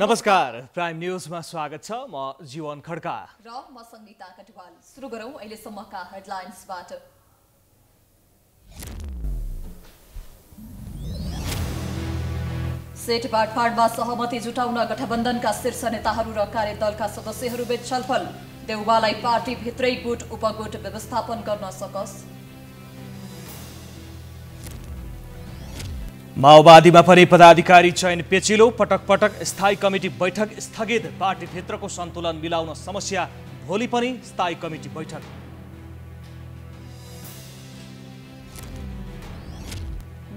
नमस्कार, प्राइम न्यूजमा स्वागत छ। म जीवन खड्का र म संगीता कटवाल। सुरु गरौं अहिलेसम्मका हेडलाइन्सबाट। सेट बाँडफाँडमा सहमति जुटाउन गठबन्धनका शीर्ष नेताहरू र कार्यदलका सदस्यहरूबीच छलफल। देउवालाई पार्टीभित्रै गुट उपगुट व्यवस्थापन गर्न सकस। माओवादीमा पनि पदाधिकारी चयन पेचिलो, पटक पटक स्थायी कमिटी बैठक स्थगित। पार्टीभित्रको सन्तुलन मिलाउन समस्या, भोलि पनि स्थायी कमिटी बैठक।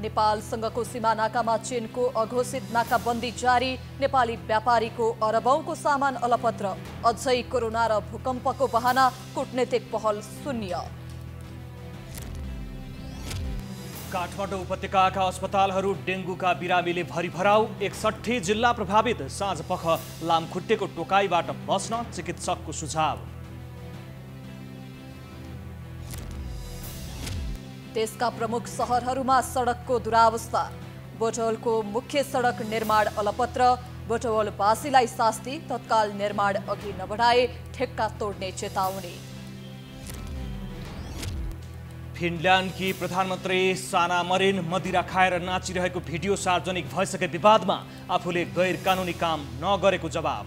नेपालसँगको सीमा नाकामा चीनको अघोषित नाकाबन्दी जारी। नेपाली व्यापारीको अरबौंको सामान अलपत्र। अझै कोरोना र भूकम्पको बहाना, कूटनीतिक पहल शून्य। काठमाडौँ उपत्यकाका अस्पतालहरू डेङ्गुका बिरामीले भरिभराउ। 61 जिल्ला प्रभावित। साँझपख लामखुट्टेको टोकाइबाट बस्न चिकित्सकको सुझाव। देशका प्रमुख शहरहरूमा सडकको दुरावस्था। बोटवलको मुख्य सडक निर्माण अलपत्र। बोटवलवासीलाई शास्ति, तत्काल निर्माण अघि नबढाए ठेक्का तोड्ने चेतावनी। फिनल्यान्डकी प्रधानमन्त्री साना मरिन मदिरा खाएर नाचिरहेको भिडियो सार्वजनिक भइसके विवादमा आफूले गैर कानुनी काम नगरेको जवाब।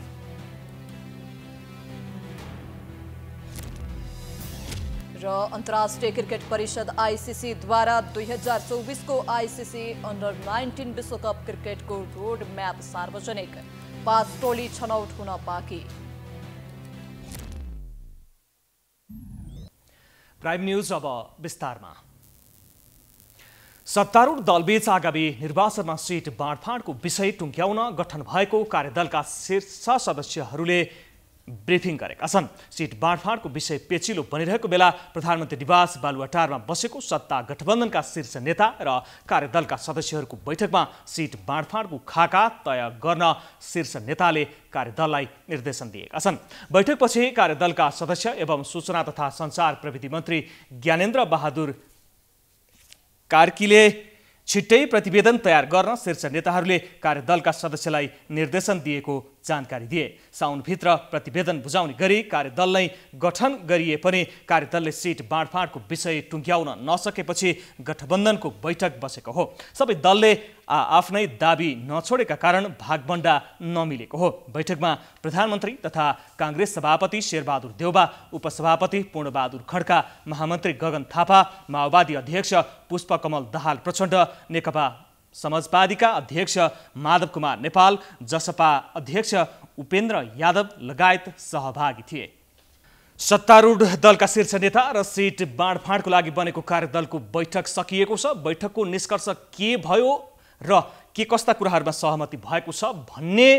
र अन्तर्राष्ट्रिय क्रिकेट परिषद आईसीसी द्वारा 2024 को आईसीसी अन्डर 19 विश्वकप क्रिकेटको रोड म्याप सार्वजनिक। 5 टोली छनौट हुन बाँकी। प्राइम न्यूज अब विस्तारमा। सत्तारूढ दलबीच आगामी निर्वाचनमा सीट बाँडफाँडको विषय टुङ्ग्याउन गठन भएको कार्यदलका शीर्ष सदस्यहरूले ब्रिफिङ गरेका छन्। सीट बाँडफाँडको विषय पेचिलो बनिरहेको बेला प्रधानमन्त्री निवास बालुवाटारमा बसेको सत्ता गठबन्धनका शीर्ष नेता र कार्यदलका सदस्यहरूको बैठकमा सीट बाँडफाँडको खाका तय गर्न शीर्ष नेताले कार्यदललाई निर्देशन दिएका छन्। बैठकपछि कार्यदलका सदस्य एवं सूचना तथा सञ्चार प्रविधि मन्त्री ज्ञानेन्द्र बहादुर कार्कीले छिट्टै प्रतिवेदन तयार गर्न शीर्ष नेताहरूले कार्यदलका सदस्यलाई निर्देशन दिएको जानकारी दिए। साउनभित्र प्रतिवेदन बुझाउने गरी कार्यदललाई गठन गरिए पनि कार्यदलले सीट बाँडफाँडको विषय टुङ्ग्याउन नसकेपछि गठबन्धनको बैठक बसेको हो। सबै दलले आफ्नै दाबी नछोडेका कारण भागबण्डा नमिलेको हो। बैठकमा प्रधानमन्त्री तथा काङ्ग्रेस सभापति शेरबहादुर देउबा, उपसभापति पूर्णबहादुर खड्का, महामन्त्री गगन थापा, माओवादी अध्यक्ष पुष्पकमल दाहाल प्रचण्ड, नेकपा समाजवादीका अध्यक्ष माधव कुमार नेपाल, जसपा अध्यक्ष उपेन्द्र यादव लगायत सहभागी थिए। सत्तारूढ दलका शीर्ष नेता र सीट बाँडफाँडको लागि बनेको कार्यदलको बैठक सकिएको छ। बैठकको निष्कर्ष के भयो र के कस्ता कुराहरूमा सहमति भएको छ भन्ने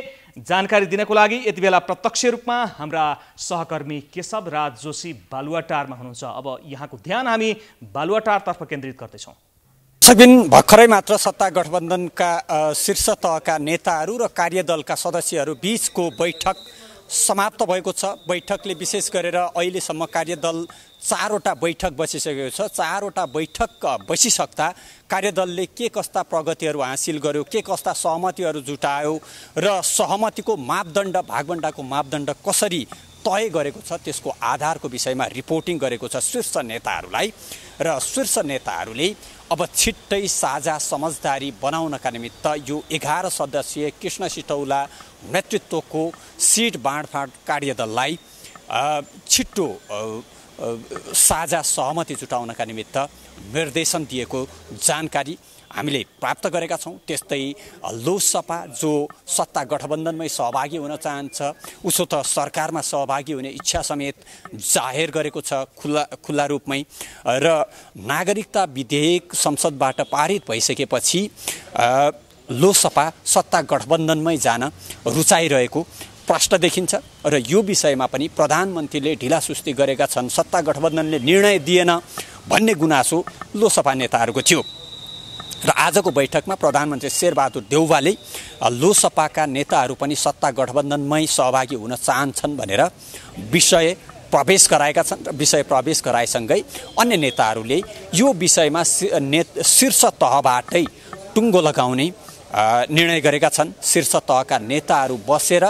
जानकारी दिनको लागि यति बेला प्रत्यक्ष रूपमा हाम्रा सहकर्मी केशव राज जोशी बालुवाटारमा हुनुहुन्छ। अब यहाँको ध्यान हामी बालुवाटारतर्फ केन्द्रित गर्दैछौँ। भर्खरै मात्र सत्ता गठबन्धनका शीर्ष तहका नेताहरू र कार्यदलका सदस्यहरू बीचको बैठक समाप्त भएको छ। बैठकले विशेष गरेर अहिलेसम्म कार्यदल 4वटा बैठक बसिसकेको छ। 4वटा बैठक बसिसक्दा कार्यदलले के कस्ता प्रगतिहरू हासिल गर्यो, के कस्ता सहमतिहरू जुटायो र सहमतिको मापदण्ड, भागबण्डाको मापदण्ड कसरी तय गरेको छ त्यसको आधारको विषयमा रिपोर्टिङ गरेको छ शीर्ष नेताहरूलाई। र शीर्ष नेताहरूले अब छिट्टै साझा समझदारी बनाउनका निमित्त यो 11 सदस्यीय कृष्ण सिटौला नेतृत्वको सीट बाँडफाँड कार्यदललाई छिट्टो साझा सहमति जुटाउनका निमित्त निर्देशन दिएको जानकारी हामीले प्राप्त गरेका छौँ। त्यस्तै लोकसभा जो सत्ता गठबन्धनमै सहभागी हुन चाहन्छ, उसो त सरकारमा सहभागी हुने इच्छा समेत जाहेर गरेको छ खुल्ला रूपमै। र नागरिकता विधेयक संसदबाट पारित भइसकेपछि लोकसभा सत्ता गठबन्धनमै जान रुचाइरहेको प्रश्न देखिन्छ। र यो विषयमा पनि प्रधानमन्त्रीले ढिलासुस्ती गरेका छन्, सत्ता गठबन्धनले निर्णय दिएन भन्ने गुनासो लोकसभा नेताहरूको थियो। र आजको बैठकमा प्रधानमन्त्री शेरबहादुर देउवाले लोकसभाका नेताहरू पनि सत्ता गठबन्धनमै सहभागी हुन चाहन्छन् भनेर विषय प्रवेश गराएका छन्। र विषय प्रवेश गराएसँगै अन्य नेताहरूले यो विषयमा शीर्ष तहबाटै टुङ्गो लगाउने निर्णय गरेका छन्। शीर्ष तहका नेताहरू बसेर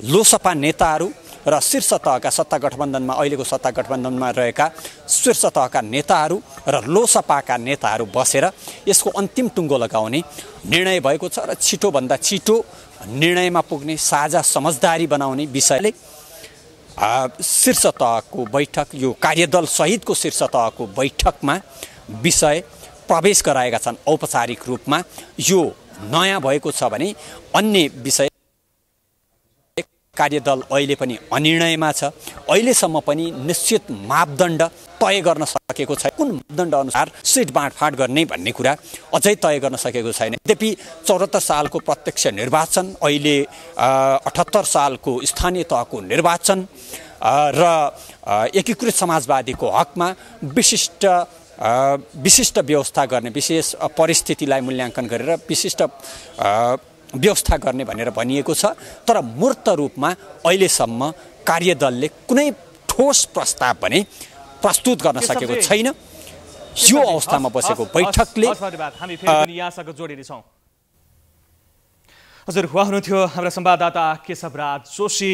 लोसपा नेताहरू र शीर्ष तहका सत्ता गठबन्धनमा अहिलेको सत्ता गठबन्धनमा रहेका शीर्ष तहका नेताहरू र लोसपाका नेताहरू बसेर यसको अन्तिम टुङ्गो लगाउने निर्णय भएको छ र छिटोभन्दा छिटो निर्णयमा पुग्ने साझा समझदारी बनाउने विषयले शीर्ष तहको बैठक यो कार्यदल सहितको शीर्ष तहको बैठकमा विषय प्रवेश गराएका छन्। औपचारिक रूपमा यो नयाँ भएको छ भने अन्य विषय कार्यदल अहिले पनि अनिर्णयमा छ। अहिलेसम्म पनि निश्चित मापदण्ड तय गर्न सकेको छैन। कुन मापदण्ड अनुसार सिट बाँडफाँड गर्ने भन्ने कुरा अझै तय गर्न सकेको छैन। यद्यपि 74 सालको प्रत्यक्ष निर्वाचन, अहिले 78 सालको स्थानीय तहको निर्वाचन र एकीकृत समाजवादीको हकमा विशिष्ट व्यवस्था गर्ने, विशेष परिस्थितिलाई मूल्याङ्कन गरेर विशिष्ट व्यवस्था गर्ने भनेर भनिएको छ। तर मूर्त रूपमा अहिलेसम्म कार्यदलले कुनै ठोस प्रस्ताव भने प्रस्तुत गर्न सकेको छैन। यो अवस्थामा बसेको बैठकले यहाँसँग जोडिनेछौँ। हजुर, उहाँ हुनुहुन्थ्यो हाम्रा संवाददाता केशवराज जोशी।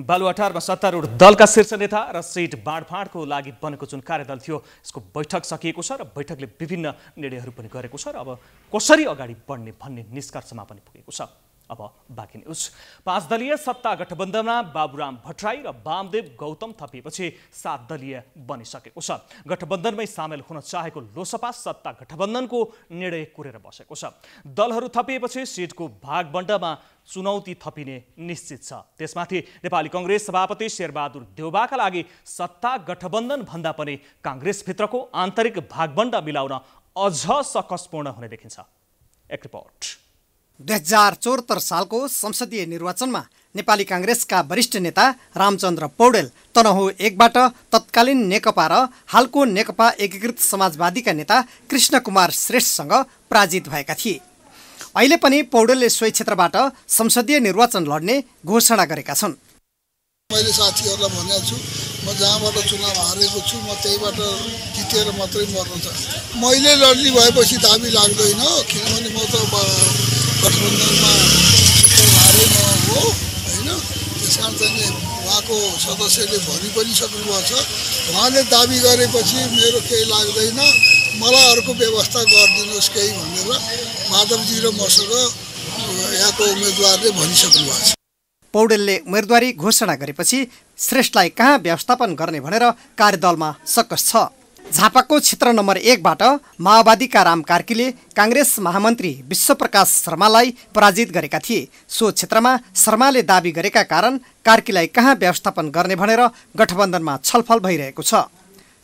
बालुवाटारमा सत्तारूढ दलका शीर्ष नेता र सिट बाँडफाँडको लागि बनेको जुन कार्यदल थियो यसको बैठक सकिएको छ र बैठकले विभिन्न निर्णयहरू पनि गरेको छ र अब कसरी अगाडि बढ्ने भन्ने निष्कर्षमा पनि पुगेको छ। अब बाँकी न्युज। 5 दलीय सत्ता गठबन्धनमा बाबुराम भट्टराई र वामदेव गौतम थपिएपछि 7 दलीय बनिसकेको छ। गठबन्धनमै सामेल हुन चाहेको लोसपा सत्ता गठबन्धनको निर्णय कुरेर बसेको छ। दलहरू थपिएपछि सिटको भागबण्डामा चुनौती थपिने निश्चित छ। त्यसमाथि नेपाली कांग्रेस सभापति शेरबहादुर देउबाका लागि सत्ता गठबन्धन भन्दा पनि कांग्रेसभित्रको आन्तरिक भागबण्डा मिलाउन अझ सकसपूर्ण हुने देखिन्छ। एक रिपोर्ट। 2074 सालको संसदीय निर्वाचनमा नेपाली कांग्रेसका वरिष्ठ नेता रामचन्द्र पौडेल तनहु 1बाट तत्कालीन नेकपा र हालको नेकपा एकीकृत समाजवादीका नेता कृष्णकुमार श्रेष्ठसँग पराजित भएका थिए। अहिले पनि पौडेलले सोही क्षेत्रबाट संसदीय निर्वाचन लड्ने घोषणा गरेका छन्। मैले साथीहरूलाई भनेको छु, म जहाँबाट चुनाव हारेको छु म त्यहीबाट जितेर मात्रै मर्नु छ। मैले लड्ने भएपछि दाबी लाग्दैन, किनभने म त गठबन्धनमा हारेन हो होइन। त्यस कारण चाहिँ उहाँको सदस्यले भनि पनि सक्नुभएको छ। उहाँले दाबी गरेपछि मेरो केही लाग्दैन, मलाई अर्को व्यवस्था गरिदिनुहोस् केही भनेर माधवजी र मसँग यहाँको उम्मेदवारले भनिसक्नु भएको छ। पौडेलले उम्मेदवारी घोषणा गरेपछि श्रेष्ठलाई कहाँ व्यवस्थापन गर्ने भनेर कार्यदलमा सकस छ। झापाको क्षेत्र नम्बर 1बाट माओवादीका राम कार्कीले कांग्रेस महामन्त्री विश्वप्रकाश शर्मालाई पराजित गरेका थिए। सो क्षेत्रमा शर्माले दाबी गरेका कारण कार्कीलाई कहाँ व्यवस्थापन गर्ने भनेर गठबन्धनमा छलफल भइरहेको छ।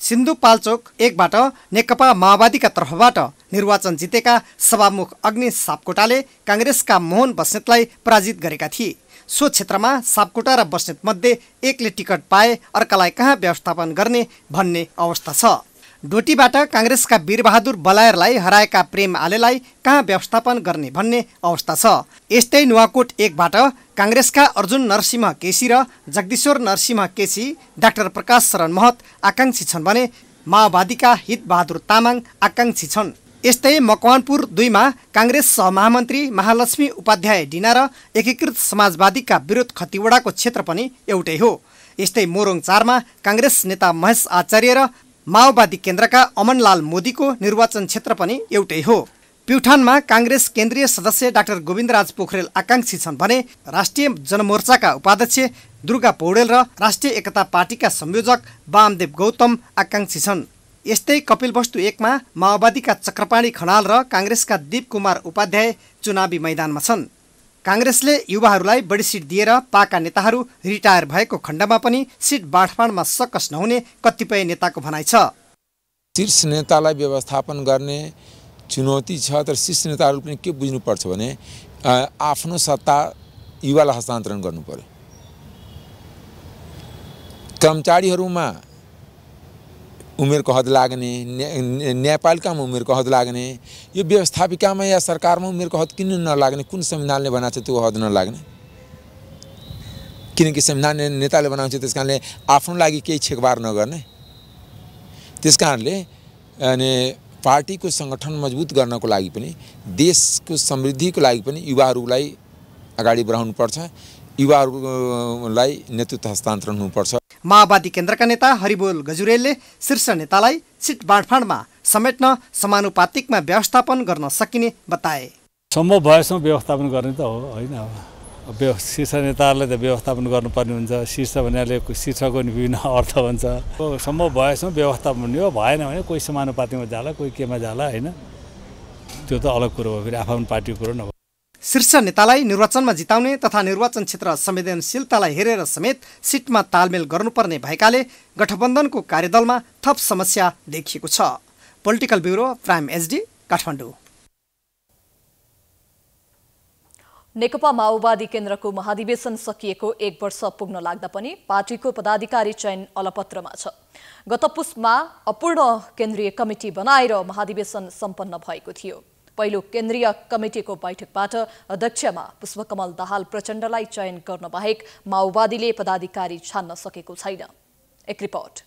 सिन्धुपाल्चोक 1बाट नेकपा माओवादीका तर्फबाट निर्वाचन जितेका सभामुख अग्नि सापकोटाले कांग्रेसका मोहन बस्नेतलाई पराजित गरेका थिए। सो क्षेत्रमा सापकोटा र बस्नेत मध्ये एकले टिकट पाए अर्कालाई कहाँ व्यवस्थापन गर्ने भन्ने अवस्था छ। डोटीबाट कांग्रेसका वीरबहादुर बलायरलाई हराएका प्रेम आलेलाई कहाँ व्यवस्थापन गर्ने भन्ने अवस्था छ। यस्तै नुवाकोट 1बाट कांग्रेसका अर्जुन नरसिंह केसी र जगदीश्वर नरसिंह केसी डाक्टर प्रकाश शरण महत आकांक्षी छन् भने माओवादीका हितबहादुर तामाङ आकांक्षी छन्। यस्तै मकवानपुर 2मा कांग्रेस सहमहामन्त्री महालक्ष्मी उपाध्याय डिना र एकीकृत समाजवादीका विरोध खतिवडाको क्षेत्र पनि एउटै हो। यस्तै मोरङ 4मा कांग्रेस नेता महेश आचार्य र माओवादी केन्द्रका अमनलाल मोदीको निर्वाचन क्षेत्र पनि एउटै हो। प्युठानमा कांग्रेस केन्द्रीय सदस्य डाक्टर गोविन्दराज पोखरेल आकांक्षी छन् भने राष्ट्रिय जनमोर्चाका उपाध्यक्ष दुर्गा पौडेल र राष्ट्रिय एकता पार्टीका संयोजक वामदेव गौतम आकांक्षी छन्। यस्तै कपिलवस्तु 1मा माओवादीका चक्रपाणी खनाल र कांग्रेसका दीप कुमार उपाध्याय चुनावी मैदानमा छन्। कांग्रेसले युवाहरूलाई बढी सिट दिएर पाका नेताहरू रिटायर भएको खण्डमा पनि सिट बाँडफाँडमा सकस नहुने कतिपय नेताको भनाइ छ। शीर्ष नेतालाई व्यवस्थापन गर्ने चुनौती छ, तर शीर्ष नेताहरू पनि के बुझ्नुपर्छ भने आफ्नो सत्ता युवालाई हस्तान्तरण गर्नु पर्यो। कर्मचारीहरूमा उमेरको हद लाग्ने, न्यायपालिकामा उमेरको हद लाग्ने, यो व्यवस्थापिकामा या सरकारमा उमेरको हद किन नलाग्ने, कुन संविधानले बनाएको छ त्यो हद नलाग्ने? किनकि संविधान नेताले बनाएको छ, त्यस कारणले आफ्नो लागि केही छेकबार नगर्ने। त्यस कारणले अनि पार्टीको सङ्गठन मजबुत गर्नको लागि पनि देशको समृद्धिको लागि पनि युवाहरूलाई अगाडि बढाउनुपर्छ, युवाहरूलाई नेतृत्व हस्तान्तरण हुनुपर्छ। माओवादी केन्द्रका नेता हरिबोल गजुरेलले शीर्ष नेतालाई सिट बाँडफाँडमा समेट्न समानुपातिकमा व्यवस्थापन गर्न सकिने बताए। सम्भव भएसम्म व्यवस्थापन गर्ने त हो होइन। अब शीर्ष नेताहरूलाई त व्यवस्थापन गर्नुपर्ने हुन्छ। शीर्ष भन्नाले शीर्षको नि विभिन्न अर्थ हुन्छ। सम्भव भएसम्म व्यवस्थापन हो, भएन भने कोही समानुपातिकमा जाला, कोही केमा जाला होइन, त्यो त अलग कुरो हो, फेरि आफ्नो पार्टीको कुरो नहो। शीर्ष नेतालाई निर्वाचनमा जिताउने तथा निर्वाचन क्षेत्र संवेदनशीलतालाई हेरेर समेत सिटमा तालमेल गर्नुपर्ने भएकाले गठबन्धनको कार्यदलमा थप समस्या देखिएको छ। Political bureau Prime HD Kathmandu. नेकपा माओवादी केन्द्रको महाधिवेशन सकिएको 1 वर्ष पुग्न लाग्दा पनि पार्टीको पदाधिकारी चयन अलपत्रमा छ। गत पुसमा अपूर्ण केन्द्रीय कमिटी बनाएर महाधिवेशन सम्पन्न भएको थियो। पहिलो केन्द्रीय कमिटीको बैठकबाट अध्यक्षमा पुष्पकमल दाहाल प्रचण्डलाई चयन गर्न बाहेक माओवादीले पदाधिकारी छान्न सकेको छैन। एक रिपोर्ट।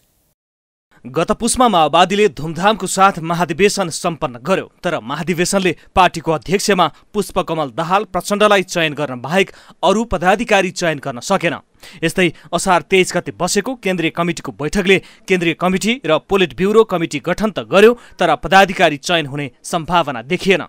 गत पुसमा माओवादीले धुमधामको साथ महाधिवेशन सम्पन्न गर्यो, तर महाधिवेशनले पार्टीको अध्यक्षमा पुष्पकमल दाहाल प्रचण्डलाई चयन गर्न बाहेक अरू पदाधिकारी चयन गर्न सकेन। यस्तै असार 23 गते बसेको केन्द्रीय कमिटीको बैठकले केन्द्रीय कमिटी र पोलिट ब्युरो कमिटी गठन त गर्यो, तर पदाधिकारी चयन हुने सम्भावना देखिएन।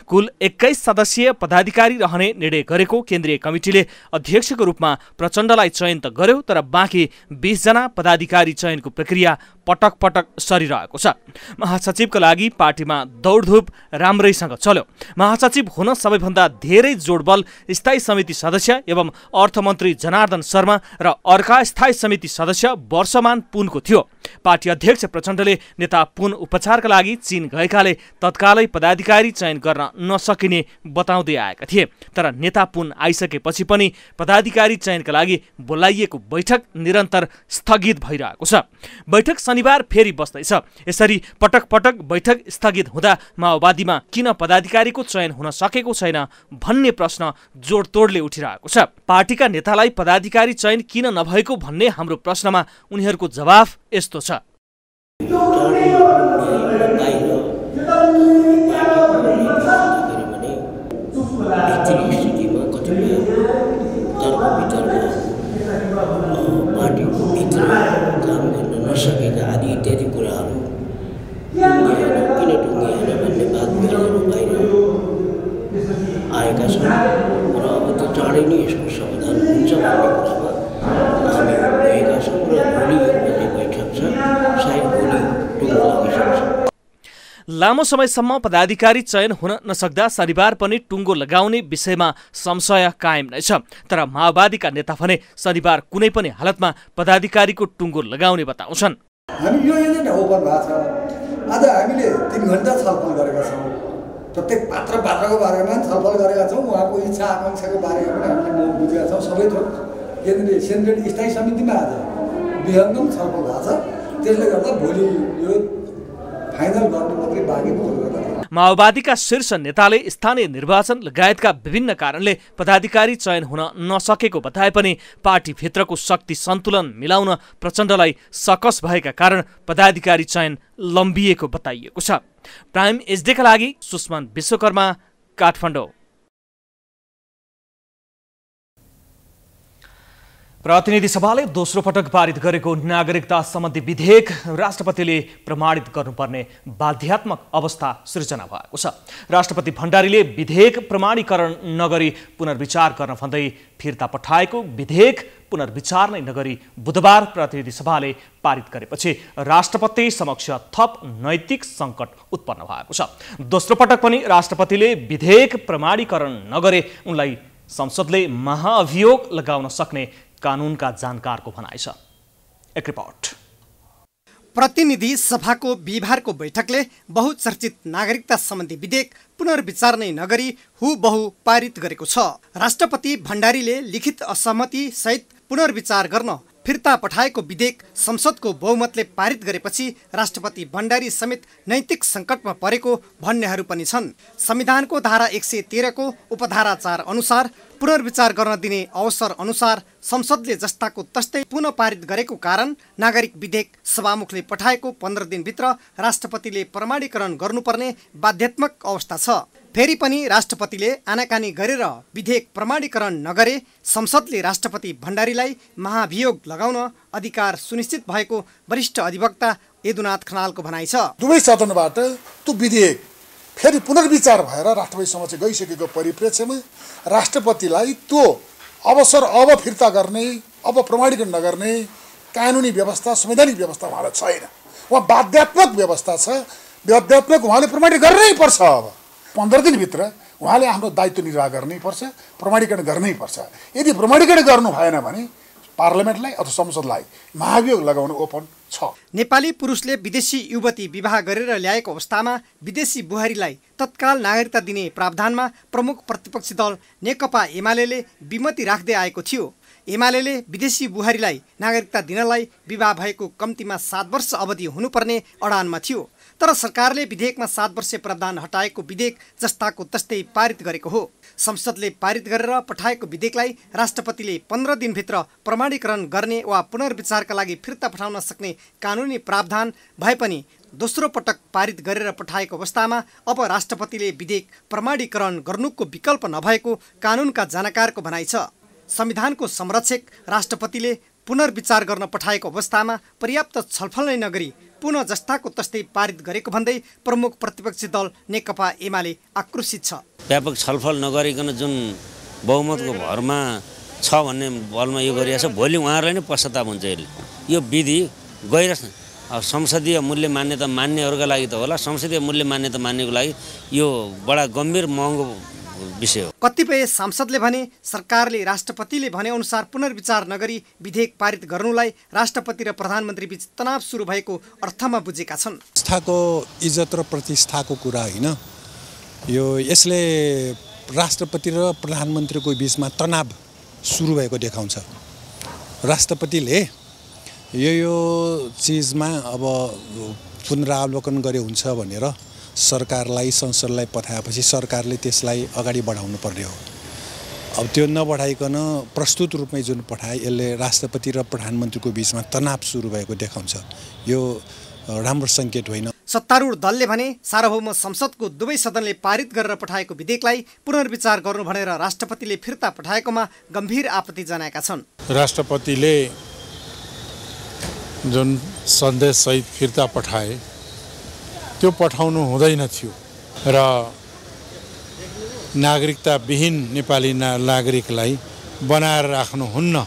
कुल 21 सदस्यीय पदाधिकारी रहने निर्णय गरेको केन्द्रीय कमिटीले अध्यक्षको रूपमा प्रचण्डलाई चयन त गर्यो, तर बाँकी 20 जना पदाधिकारी चयनको प्रक्रिया पटक पटक सरिरहेको छ। महासचिवका लागि पार्टीमा दौडधुप राम्रैसँग चल्यो। महासचिव हुन सबैभन्दा धेरै जोडबल स्थायी समिति सदस्य एवं अर्थमन्त्री जनार्दन शर्मा र अर्का स्थायी समिति सदस्य वर्षमान पुनको थियो। पार्टी अध्यक्ष प्रचण्डले नेता पुन उपचारका लागि चीन गएकाले तत्कालै पदाधिकारी चयन गर्न नसकिने बताउँदै आएका थिए, तर नेता पुन आइसकेपछि पनि पदाधिकारी चयनका लागि बोलाइएको बैठक निरन्तर स्थगित भइरहेको छ। बैठक शनिबार फेरि बस्दैछ। यसरी पटक पटक बैठक स्थगित हुँदा माओवादीमा किन पदाधिकारीको चयन हुन सकेको छैन भन्ने प्रश्न जोडतोडले उठिरहेको छ। पार्टीका नेतालाई पदाधिकारी चयन किन नभएको भन्ने हाम्रो प्रश्नमा उनीहरूको जवाफ यस्तो छ। पार्टीको भित्र काम गर्न नसकेका आदि इत्यादि कुराहरू किन टुङ्गिएन भन्ने बात विचारहरू बाहिर आएका छन् र अब त चाँडै नै यसको समाधान हुन्छ भन्ने कुरामा हामी गएका छौँ र भोलि भन्ने बैठक छ, सायद भोलि टुङ्गो लागिसक्छ। लामो समयसम्म पदाधिकारी चयन हुन नसक्दा शनिबार पनि टुङ्गो लगाउने विषयमा संशय कायम नै छ, तर माओवादीका नेता भने शनिबार कुनै पनि हालतमा पदाधिकारीको टुङ्गो लगाउने बताउँछन्। हामी यो एजेन्डा ओपन भएको छ। आज हामीले 3 घण्टा छलफल गरेका छौँ। प्रत्येक पात्रको बारेमा छलफल गरेका छौँ। उहाँको इच्छा आकाङ्क्षाको बारेमा पनि हामीले बुझेका छौँ। सबै थोक केन्द्रीय सेन्ट्रल स्थायी समितिमा आज विहङ्गम छलफल भएको छ। त्यसले गर्दा भोलि यो फाइनल गर्नु मात्रै बाँकी भयो। माओवादीका शीर्ष नेताले स्थानीय निर्वाचन लगायतका विभिन्न कारणले पदाधिकारी चयन हुन नसकेको बताए पनि पार्टीभित्रको शक्ति सन्तुलन मिलाउन प्रचण्डलाई सकस भएका कारण पदाधिकारी चयन लम्बिएको बताइएको छ। प्राइम एचडीका लागि सुष्मान विश्वकर्मा, काठमाडौँ। प्रतिनिधि सभाले दोस्रो पटक पारित गरेको नागरिकता सम्बन्धी विधेयक राष्ट्रपतिले प्रमाणित गर्नुपर्ने बाध्यात्मक अवस्था सृजना भएको छ। राष्ट्रपति भण्डारीले विधेयक प्रमाणीकरण नगरी पुनर्विचार गर्न भन्दै फिर्ता पठाएको विधेयक पुनर्विचार नै नगरी बुधबार प्रतिनिधि सभाले पारित गरेपछि राष्ट्रपति समक्ष थप नैतिक सङ्कट उत्पन्न भएको छ। दोस्रो पटक पनि राष्ट्रपतिले विधेयक प्रमाणीकरण नगरे उनलाई संसदले महाअभियोग लगाउन सक्ने कानुनका जानकारको भनाइ छ। एक रिपोर्ट। प्रतिनिधि सभाको बिहिबारको बैठकले बहुचर्चित नागरिकता सम्बन्धी विधेयक पुनर्विचार नै नगरी हुबहु पारित गरेको छ। राष्ट्रपति भण्डारीले लिखित असहमति सहित पुनर्विचार गर्न फिर्ता पठाएको विधेयक संसदको बहुमतले पारित गरेपछि राष्ट्रपति भण्डारी समेत नैतिक सङ्कटमा परेको भन्नेहरू पनि छन्। संविधानको धारा 113 को उपधारा 4 अनुसार पुनर्विचार गर्न दिने अवसर अनुसार संसदले जस्ताको तस्तै पुनः पारित गरेको कारण नागरिक विधेयक सभामुखले पठाएको 15 दिनभित्र राष्ट्रपतिले प्रमाणीकरण गर्नुपर्ने बाध्यात्मक अवस्था छ। फेरि पनि राष्ट्रपतिले आनाकानी गरेर विधेयक प्रमाणीकरण नगरे संसदले राष्ट्रपति भण्डारीलाई महाभियोग लगाउन अधिकार सुनिश्चित भएको वरिष्ठ अधिवक्ता यदुनाथ खनालको भनाइ छ। दुवै सदनबाट त्यो विधेयक फेरि पुनर्विचार भएर राष्ट्रपति समक्ष गइसकेको परिप्रेक्ष्यमा राष्ट्रपतिलाई त्यो अवसर अब फिर्ता गर्ने, अब प्रमाणीकरण नगर्ने कानुनी व्यवस्था, संवैधानिक व्यवस्था उहाँलाई छैन। उहाँ बाध्यात्मक व्यवस्था छ, बाध्यात्मक उहाँले प्रमाणीकरण गर्नै पर्छ। अब 15 दिनभित्र उहाँले आफ्नो दायित्व निर्वाह गर्नै पर्छ, प्रमाणीकरण गर्नै पर्छ। यदि प्रमाणीकरण गर्नु भएन भने पार्लियामेन्टलाई अथवा संसदलाई महाभियोग लगाउन ओपन छ। नेपाली पुरुषले विदेशी युवती विवाह गरेर ल्याएको अवस्थामा विदेशी बुहारीलाई तत्काल नागरिकता दिने प्रावधानमा प्रमुख प्रतिपक्षी दल नेकपा एमाले विमति राख्दै आएको थियो। एमाले विदेशी बुहारीलाई नागरिकता दिनलाई विवाह भएको कम्तीमा 7 वर्ष अवधि हुनुपर्ने अडानमा थियो। तर सरकारले विधेयकमा 7 वर्षीय प्रावधान हटाएको विधेयक जस्ताको तस्तै पारित गरेको हो। संसदले पारित गरेर पठाएको विधेयकलाई राष्ट्रपतिले 15 दिनभित्र प्रमाणीकरण गर्ने वा पुनर्विचारका लागि फिर्ता पठाउन सक्ने कानुनी प्रावधान भए पनि दोस्रो पटक पारित गरेर पठाएको अवस्थामा अब राष्ट्रपतिले विधेयक प्रमाणीकरण गर्नुको विकल्प नभएको कानुनका जानकारको भनाइ छ। संविधानको संरक्षक राष्ट्रपतिले पुनर्विचार गर्न पठाएको अवस्थामा पर्याप्त छलफल नै नगरी पुनः जस्ताको तस्तै पारित गरेको भन्दै प्रमुख प्रतिपक्षी दल नेकपा एमाले आक्रोशित छ। व्यापक छलफल नगरिकन जुन बहुमतको भरमा छ भन्ने बलमा यो गरिरहेछ, भोलि उहाँहरूलाई नै पश्चाताप हुन्छ। यो विधि गइरहेछ। संसदीय मूल्य मान्यता मान्नेहरूका लागि त होला, संसदीय मूल्य मान्यता मान्नेको लागि यो बडा गम्भीर महँगो विषय हो। कतिपय सांसदले भने सरकारले राष्ट्रपतिले भने अनुसार पुनर्विचार नगरी विधेयक पारित गर्नुलाई राष्ट्रपति र प्रधानमन्त्री बीच तनाव सुरु भएको अर्थमा बुझेका छन्। संस्थाको इज्जत र प्रतिष्ठाको कुरा होइन यो, यसले राष्ट्रपति र प्रधानमन्त्रीको बीचमा तनाव सुरु भएको देखाउँछ। राष्ट्रपतिले यो चिजमा अब पुनरावलोकन गरे हुन्छ भनेर सरकारलाई संसदलाई पठाएपछि सरकारले त्यसलाई अगाडि बढाउनु पर्ने हो। अब त्यो नबढाइकन प्रस्तुत रूपमै जुन पठाए यसले राष्ट्रपति र प्रधानमन्त्रीको बीचमा तनाव सुरु भएको देखाउँछ। यो राम्रो सङ्केत होइन। सत्तारूढ दलले भने सार्वभौम संसदको दुवै सदनले पारित गरेर पठाएको विधेयकलाई पुनर्विचार गर्नु भनेर राष्ट्रपतिले फिर्ता पठाएकोमा गम्भीर आपत्ति जनाएका छन्। राष्ट्रपतिले जुन सन्देशसहित फिर्ता पठाए त्यो पठाउनु हुँदैन थियो र नागरिकता विहीन नेपाली नागरिकलाई बनाएर राख्नुहुन्न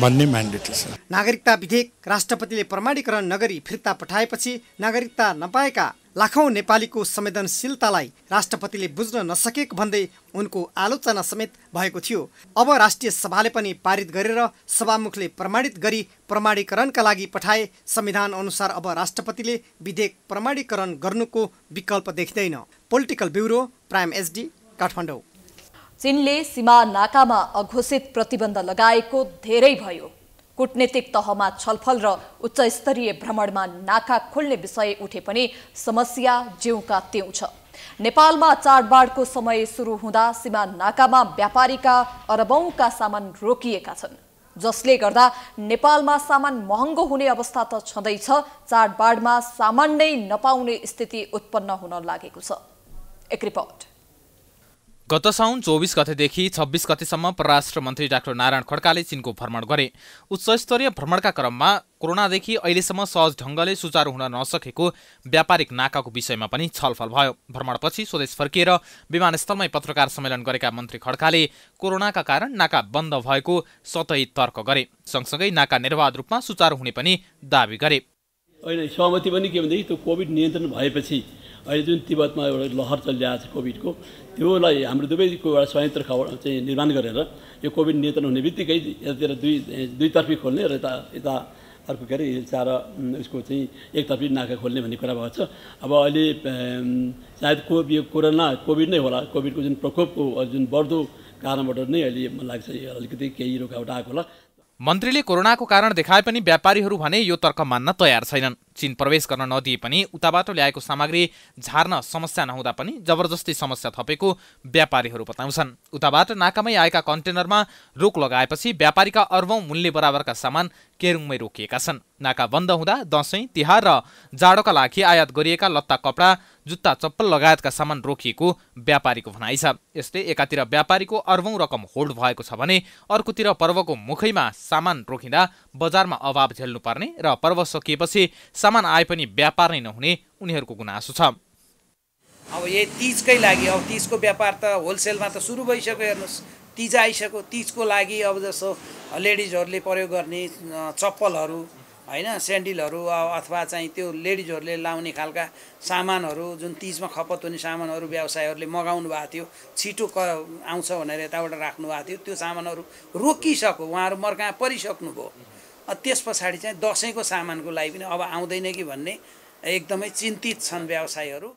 भन्ने म्यान्डेट छ। नागरिकता विधेयक राष्ट्रपतिले प्रमाणीकरण नगरी फिर्ता पठाएपछि नागरिकता नपाएका लाखौं नेपालीको संवेदनशीलतालाई राष्ट्रपतिले बुझ्न नसकेको भन्दै उनको आलोचना समेत भएको थियो। अब राष्ट्रिय सभाले पनि पारित गरेर सभामुखले प्रमाणित गरी प्रमाणीकरणका लागि पठाए संविधान अनुसार अब राष्ट्रपतिले विधेयक प्रमाणीकरण गर्नुको विकल्प देखिँदैन। Political bureau, prime SD, Kathmandu. चीनले सीमा नाकामा अघोषित प्रतिबन्ध लगाएको धेरै भयो। कूटनीतिक तहमा छलफल र उच्चस्तरीय भ्रमणमा नाका खोल्ने विषय उठे पनि समस्या ज्यूका त्यौं छ। नेपालमा चाडबाडको समय सुरु हुँदा सीमा नाकामा व्यापारीका अरबौंका सामान रोकिएका छन्, जसले गर्दा नेपालमा सामान महँगो हुने अवस्था त छँदैछ, चाडबाडमा सामान नै नपाउने स्थिति उत्पन्न हुन लागेको छ। एक रिपोर्ट। गत साउन 24 गतेदेखि 26 गतेसम्म परराष्ट्र मन्त्री डाक्टर नारायण खड्काले चीनको भ्रमण गरे। उच्चस्तरीय भ्रमणका क्रममा कोरोनादेखि अहिलेसम्म सहज ढङ्गले सुचारू हुन नसकेको व्यापारिक नाकाको विषयमा पनि छलफल भयो। भ्रमणपछि स्वदेश फर्किएर विमानस्थलमै पत्रकार सम्मेलन गरेका मन्त्री खड्काले कोरोनाका कारण नाका बन्द भएको सतही तर्क गरे। सँगसँगै नाका निर्वाध रूपमा सुचारू हुने पनि दावी गरे। अहिले सहमति पनि के भनेदेखि त्यो कोभिड नियन्त्रण भएपछि अहिले जुन तिब्बतमा एउटा लहर चलिरहेको छ कोभिडको, त्योलाई हाम्रो दुवैको एउटा संयन्त्र चाहिँ निर्माण गरेर यो कोभिड नियन्त्रण हुने बित्तिकै यतातिर दुईतर्फी खोल्ने र यता अर्को के अरे चार उसको चाहिँ एकतर्फी नाका खोल्ने भन्ने कुरा भएको छ। अब अहिले सायद कोभिड नै होला, कोभिडको जुन प्रकोपको जुन बढ्दो कारणबाट नै अहिले मलाई लाग्छ अलिकति केही रोकावट आएको होला। मन्त्रीले कोरोनाको कारण देखाए पनि व्यापारीहरू भने यो तर्क मान्न तयार छैनन्। चीन प्रवेश गर्न नदिए पनि उताबाट ल्याएको सामग्री झार्न समस्या नहुँदा पनि जबरजस्ती समस्या थपेको व्यापारीहरू बताउँछन्। उताबाट नाकामै आएका कन्टेनरमा रोक लगाएपछि व्यापारीका अर्बौं मूल्य बराबरका सामान केरुङमै रोकिएका छन्। नाका बन्द हुँदा दशैं, तिहार र जाडोका लागि आयात गरिएका लत्ता कपडा, जुत्ता, चप्पल लगायतका सामान रोकिएको व्यापारीको भनाइ छ। यसले एकातिर व्यापारीको अर्बौं रकम होल्ड भएको छ भने अर्कोतिर पर्वको मुखैमा सामान रोकिँदा बजारमा अभाव झेल्नुपर्ने र पर्व सकिएपछि सामान आए पनि व्यापार नै नहुने उनीहरूको गुनासो छ। अब यही तीजकै लागि अब तीजको व्यापार त होलसेलमा त सुरु भइसक्यो। हेर्नुहोस्, तीज आइसक्यो। तीजको लागि अब जस्तो लेडिजहरूले प्रयोग गर्ने चप्पलहरू हैन, स्यान्डलहरू अथवा चाहिँ त्यो लेडिजहरूले लाउने खालका सामानहरू जुन तीजमा खपत हुने सामानहरू व्यवसायहरूले मगाउनु भएको थियो, छिटो आउँछ भनेर यताबाट राख्नु भएको थियो, त्यो सामानहरू रोकिसक्यो। उहाँहरू मर्का परिसक्नुभयो। त्यस पछाडि चाहिँ दसैँको सामानको लागि पनि अब आउँदैन कि भन्ने एकदमै चिन्तित छन् व्यवसायीहरू।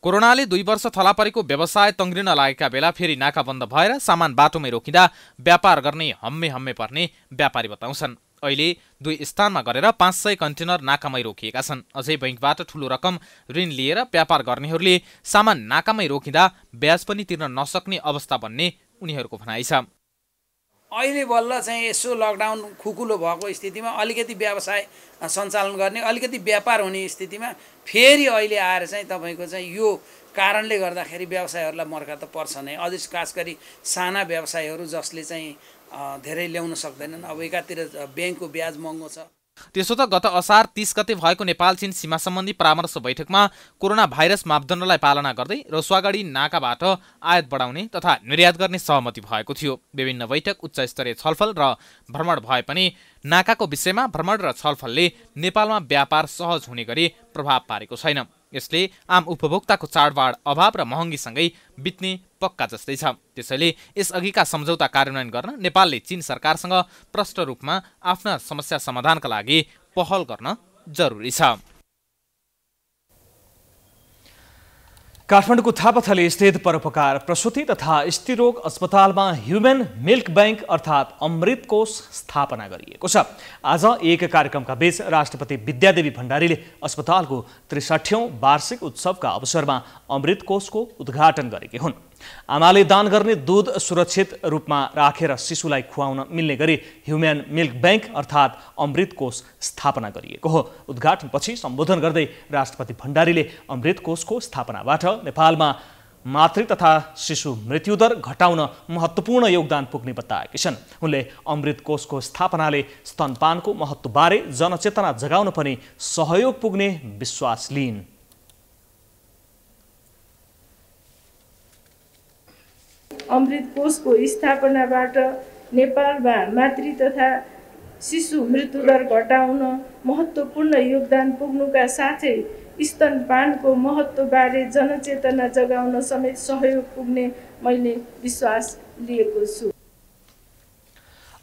कोरोनाले 2 वर्ष थला परेको व्यवसाय तङ्ग्रिन लागेका बेला फेरि नाका बन्द भएर सामान बाटोमै रोकिँदा व्यापार गर्ने हम्मे पर्ने व्यापारी बताउँछन्। अहिले 2 स्थानमा गरेर 500 कन्टेनर नाकामै रोकिएका छन्। अझै बैंकबाट ठूलो रकम ऋण लिएर व्यापार गर्नेहरूले सामान नाकामै रोकिँदा ब्याज पनि तिर्न नसक्ने अवस्था बन्ने उनीहरूको भनाइ छ। अहिले बल्ल चाहिँ यसो लकडाउन खुकुलो भएको स्थितिमा अलिकति व्यवसाय सञ्चालन गर्ने, अलिकति व्यापार हुने स्थितिमा फेरि अहिले आएर चाहिँ तपाईँको चाहिँ यो कारणले गर्दाखेरि व्यवसायहरूलाई मर्का त पर्छ नै। अझै खास गरी साना व्यवसायहरू जसले चाहिँ धेरै ल्याउन सक्दैनन्। अब एकातिर ब्याङ्कको ब्याज महँगो छ। त्यसो त गत असार 30 गते भएको नेपाल चीन सीमा सम्बन्धी परामर्श बैठकमा कोरोना भाइरस मापदण्डलाई पालना गर्दै रसुवागढी नाकाबाट आयात बढाउने तथा निर्यात गर्ने सहमति भएको थियो। विभिन्न बैठक, उच्च स्तरीय छलफल र भ्रमण भए पनि नाकाको विषयमा भ्रमण र छलफलले नेपालमा व्यापार सहज हुने गरी प्रभाव पारेको छैन। यसले आम उपभोक्ताको चाडबाड अभाव र महँगीसँगै बित्ने पक्का जस्तै छ। त्यसैले यसअघिका सम्झौता कार्यान्वयन गर्न नेपालले चीन सरकारसँग प्रष्ट रूपमा आफ्ना समस्या समाधानका लागि पहल गर्न जरुरी छ। काठमाडौँको थापाथली स्थित परोपकार प्रसूति तथा स्त्रीरोग अस्पतालमा ह्युमन मिल्क बैंक अर्थात् अमृत कोष स्थापना गरिएको छ। आज एक कार्यक्रमका बीच राष्ट्रपति विद्यादेवी भण्डारीले अस्पतालको 63औं वार्षिक उत्सवका अवसरमा अमृत कोषको उद्घाटन गरेकी हुन्। आमाले दान गर्ने दूध सुरक्षित रूपमा राखेर शिशुलाई खुवाउन मिल्ने गरी ह्युमन मिल्क बैंक अर्थात् अमृत कोष स्थापना गरिएको हो। उद्घाटनपछि सम्बोधन गर्दै राष्ट्रपति भण्डारीले अमृत कोषको स्थापनाबाट नेपालमा मातृ तथा शिशु मृत्युदर घटाउन महत्त्वपूर्ण योगदान पुग्ने बताएकी छन्। उनले अमृत कोषको स्थापनाले स्तनपानको महत्त्वबारे जनचेतना जगाउन पनि सहयोग पुग्ने विश्वास लिइन्। अमृत कोषको स्थापनाबाट नेपालमा मातृ तथा शिशु मृत्युदर घटाउन महत्त्वपूर्ण योगदान पुग्नुका साथै स्तनपानको महत्त्वबारे जनचेतना जगाउन समेत सहयोग पुग्ने मैले विश्वास लिएको छु।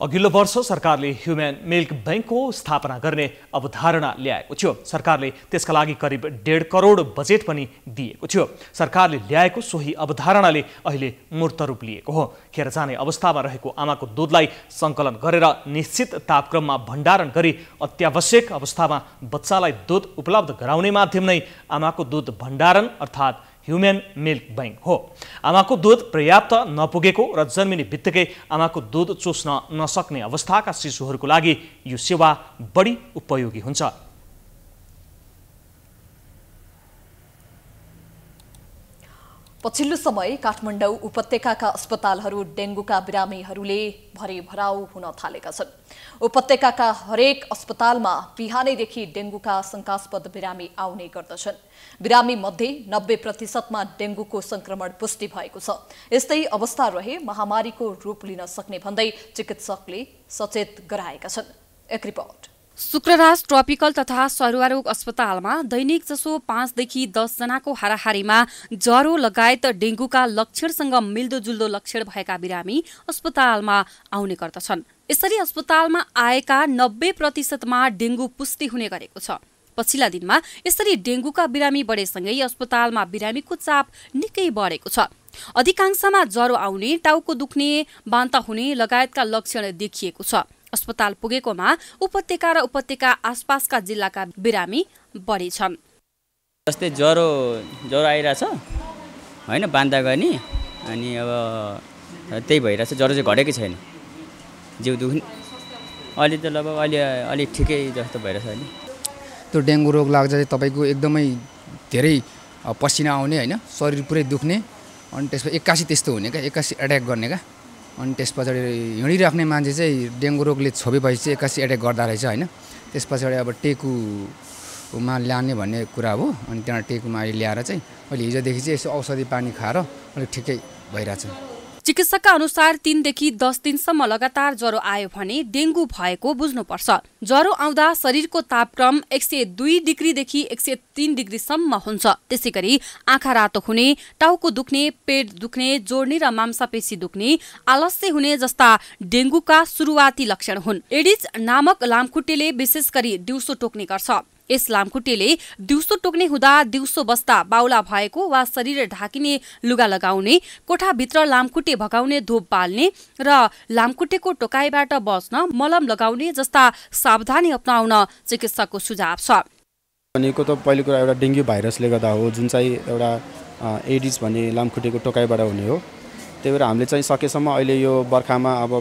अघिल्लो वर्ष सरकारले ह्युमन मिल्क बैंकको स्थापना गर्ने अवधारणा ल्याएको थियो। सरकारले त्यसका लागि करिब 1.5 करोड बजेट पनि दिएको थियो। सरकारले ल्याएको सोही अवधारणाले अहिले मूर्त रूप लिएको हो। खेर जाने अवस्थामा रहेको आमाको दुधलाई सङ्कलन गरेर निश्चित तापक्रममा भण्डारण गरी अत्यावश्यक अवस्थामा बच्चालाई दुध उपलब्ध गराउने माध्यम नै आमाको दुध भण्डारण अर्थात् ह्युमन मिल्क बैंक हो। आमाको दुध पर्याप्त नपुगेको र जन्मिने बित्तिकै आमाको दुध चुस्न नसक्ने अवस्थाका शिशुहरूको लागि यो सेवा बढी उपयोगी हुन्छ। पछिल्लो समय काठमाडौँ उपत्यकाका अस्पतालहरू डेङ्गुका बिरामीहरूले भरेभराउ हुन थालेका छन्। उपत्यकाका हरेक अस्पतालमा बिहानैदेखि डेङ्गुका शङ्कास्पद बिरामी आउने गर्दछन्। बिरामी मध्ये 90% डेङ्गुको संक्रमण पुष्टि भएको छ। यस्तै अवस्था रहे महामारीको रूप लिन सक्ने भन्दै चिकित्सकले सचेत गराएका छन्। एक रिपोर्ट। शुक्रराज ट्रपिकल तथा सरुवारोग अस्पतालमा दैनिक जसो 5 देखि 10 जनाको हाराहारीमा ज्वरो लगायत डेङ्गुका लक्षणसँग मिल्दोजुल्दो लक्षण भएका बिरामी अस्पतालमा आउने गर्दछन्। यसरी अस्पतालमा आएका 90%मा डेङ्गु पुष्टि हुने गरेको छ। पछिल्ला दिनमा यसरी डेङ्गुका बिरामी बढेसँगै अस्पतालमा बिरामीको चाप निकै बढेको छ। अधिकांशमा ज्वरो आउने, टाउको दुख्ने, बान्ता हुने लगायतका लक्षण देखिएको छ। अस्पताल पुगेकोमा उपत्यका र उपत्यका आसपासका जिल्लाका बिरामी बढी छन्। जस्तै ज्वरो आइरहेछ होइन, बान्दा गनी, अनि अब त्यही भइरहेछ। ज्वरो चाहिँ घटेकै छैन, जिउ दुख्ने अलि त अब अलि ठिकै जस्तो भइरहेछ होइन। त्यो डेङ्गु रोग लाग्दा चाहिँ तपाईँको एकदमै धेरै पसिना आउने होइन, शरीर पुरै दुख्ने, अनि त्यसपछि एक्कासी त्यस्तो हुने क्या, एक्कासी एट्याक गर्ने क्या। अनि त्यस पछाडि हिँडिराख्ने मान्छे चाहिँ डेङ्गु रोगले छोपेपछि चाहिँ एक्कासी एट्याक गर्दा रहेछ होइन। त्यस पछाडि अब टेकुमा ल्याउने भन्ने कुरा हो। अनि त्यहाँ टेकुमा अहिले ल्याएर चाहिँ अहिले हिजोदेखि चाहिँ यसो औषधि पानी खाएर अलिक ठिकै भइरहेछ। चिकित्सकका अनुसार 3 देखि 10 दिनसम्म लगातार ज्वरो आयो भने डेङ्गु भएको बुझ्नुपर्छ। ज्वरो आउँदा शरीरको तापक्रम 102 डिग्रीदेखि 103 डिग्रीसम्म हुन्छ। त्यसैगरी आँखा रातो हुने, टाउको दुख्ने, पेट दुख्ने, जोड्नी र मांसपेशी दुख्ने, आलस्य हुने जस्ता डेङ्गुका सुरुवाती लक्षण हुन्। एडिस नामक लामखुट्टेले विशेष गरी दिउँसो टोक्ने गर्छ। यस लामखुट्टेले दिउँसो टोक्ने हुँदा दिउँसो बस्दा बाउला भएको वा शरीर ढाकिने लुगा लगाउने, कोठाभित्र लामखुट्टे भगाउने धूप बाल्ने र लामखुट्टेको टोकाइबाट बच्न मलम लगाउने जस्ता सावधानी अपनाउन चिकित्सकको सुझाव छ। भनेको त पहिलो कुरा एउटा डेङ्गु भाइरसले गर्दा हो, जुन चाहिँ एउटा एडिस भन्ने लामखुट्टेको टोकाइबाट हुने हो। त्यही भएर हामीले चाहिँ सकेसम्म अहिले यो बर्खामा अब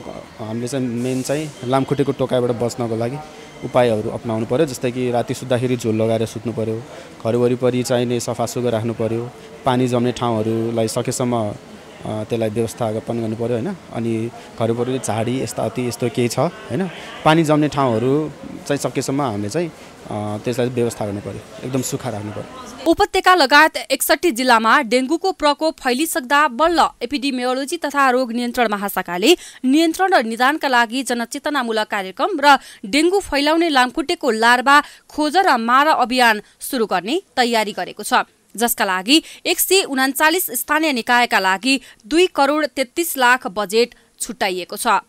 हामीले चाहिँ मेन चाहिँ लामखुट्टेको टोकाइबाट बच्नको लागि उपायहरू अपनाउनु पर्यो। जस्तै कि राति सुत्दाखेरि झोल लगाएर सुत्नु पर्यो, घर वरिपरि चाहिने सफासुग्घर राख्नु पर्यो, पानी जम्ने ठाउँहरूलाई सकेसम्म त्यसलाई व्यवस्थापन गर्नु पर्यो होइन। अनि घर वरिपरि झाडी यस्तो केही छ होइन, पानी जम्ने ठाउँहरू चाहिँ सकेसम्म हामीले चाहिँ त्यसलाई व्यवस्था गर्नु पर्यो, एकदम सुक्खा राख्नु पर्यो। उपत्यका लगायत 61 जिल्लामा डेङ्गुको प्रकोप फैलिसक्दा बल्ल एपिडेमियोलोजी तथा रोग नियन्त्रण महाशाखाले नियन्त्रण र निदानका लागि जनचेतनामूलक कार्यक्रम र डेङ्गु फैलाउने लामखुट्टेको लार्वा खोज र मार अभियान सुरु गर्ने तयारी गरेको छ, जसका लागि 139 स्थानीय निकायका लागि 2 करोड 33 लाख बजेट छुट्याइएको छ।